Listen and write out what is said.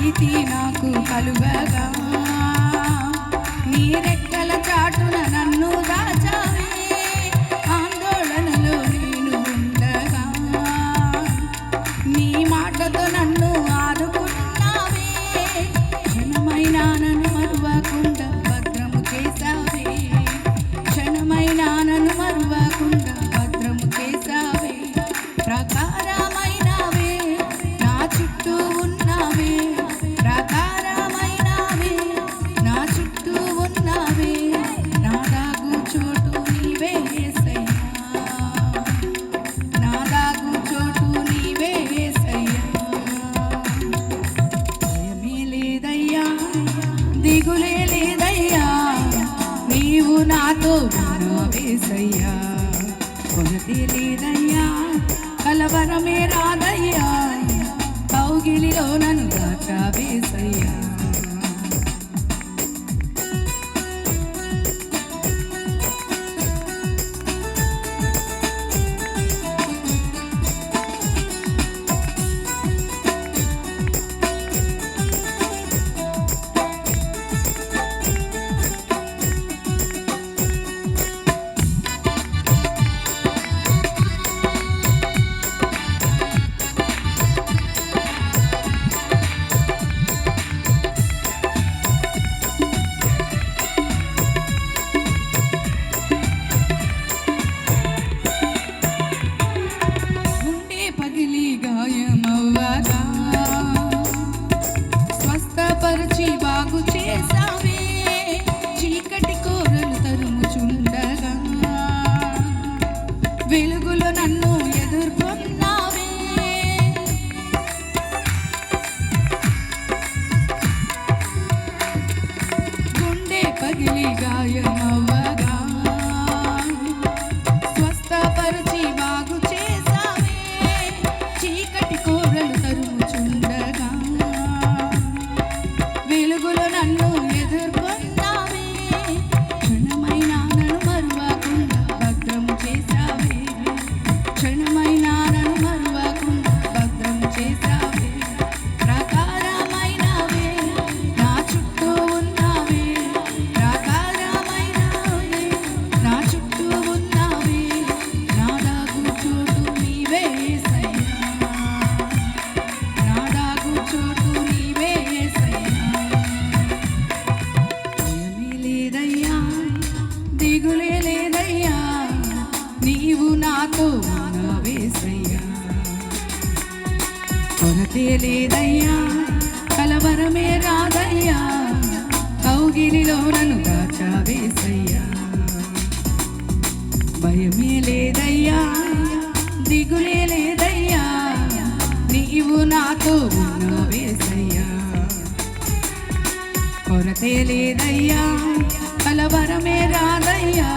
ప్రీతి నాకు కలుగగా నీ రెక్కల చాటున నన్ను దాచావే ఆందోళనలో నేను ఉండగా నీ మాటతో నన్ను ఆదుకున్నావే క్షణమైనా నన్ను మరువకుండా భద్రము చేసావే క్షణమైనా నన్ను మరువకుండా భద్రము చేసావే ప్రకారమైనవే నా చుట్టూ ఉన్నావే ప్రకారమైనవే నా చుట్టూ ఉన్నావే నా దాగు చోటు నీవే యేసయ్యా నా దాగు చోటు నీవే యేసయ్యా భయమే లేదయ్యా దిగులే లేదయ్యా నీవు నాతో ఉన్నావేసయ్యా కొరతే లేదయ్యా కలవరమే రాదయ్యా కౌగిలిలో నన్ను దాచావేసయ్యా స్వస్థపరిచి బాగు చేసావే చీకటి కోరలు తరుముచుండగా వెలుగులో నన్ను ఎదుర్కొన్నావే గుండె పగిలి గాయమవ్వగా స్వస్థపరిచి బాగు చేసావే చీకటి కోరలు తరుముచుండగా వెలుగులో నన్ను ఎదుర్కొన్నావే క్షణమైనా నన్ను మరువకుండా భద్రము చేసావే క్షణమైనా నన్ను మరువకుండా భద్రము చేసావే ప్రకారమైనవే నా చుట్టూ ఉన్నావే ప్రకారమైనవే నా చుట్టూ ఉన్నావే నా దాగు చోటు నీవే యేసయ్యా నా దాగు చోటు నీవే యేసయ్యా భయమే లేదయ్యా దిగులే లేదయ్యా నీవు నాతో ఉన్నావేసయ్యా కొరతే లేదయ్యా కలవరమే రాదయ్యా కౌగిలిలో నన్ను దాచావేసయ్యా భయమే లేదయ్యా దిగులే లేదయ్యా నీవు నాతో ఉన్నావేసయ్యా కొరతే లేదయ్యా కలవరమే రాదయ్యా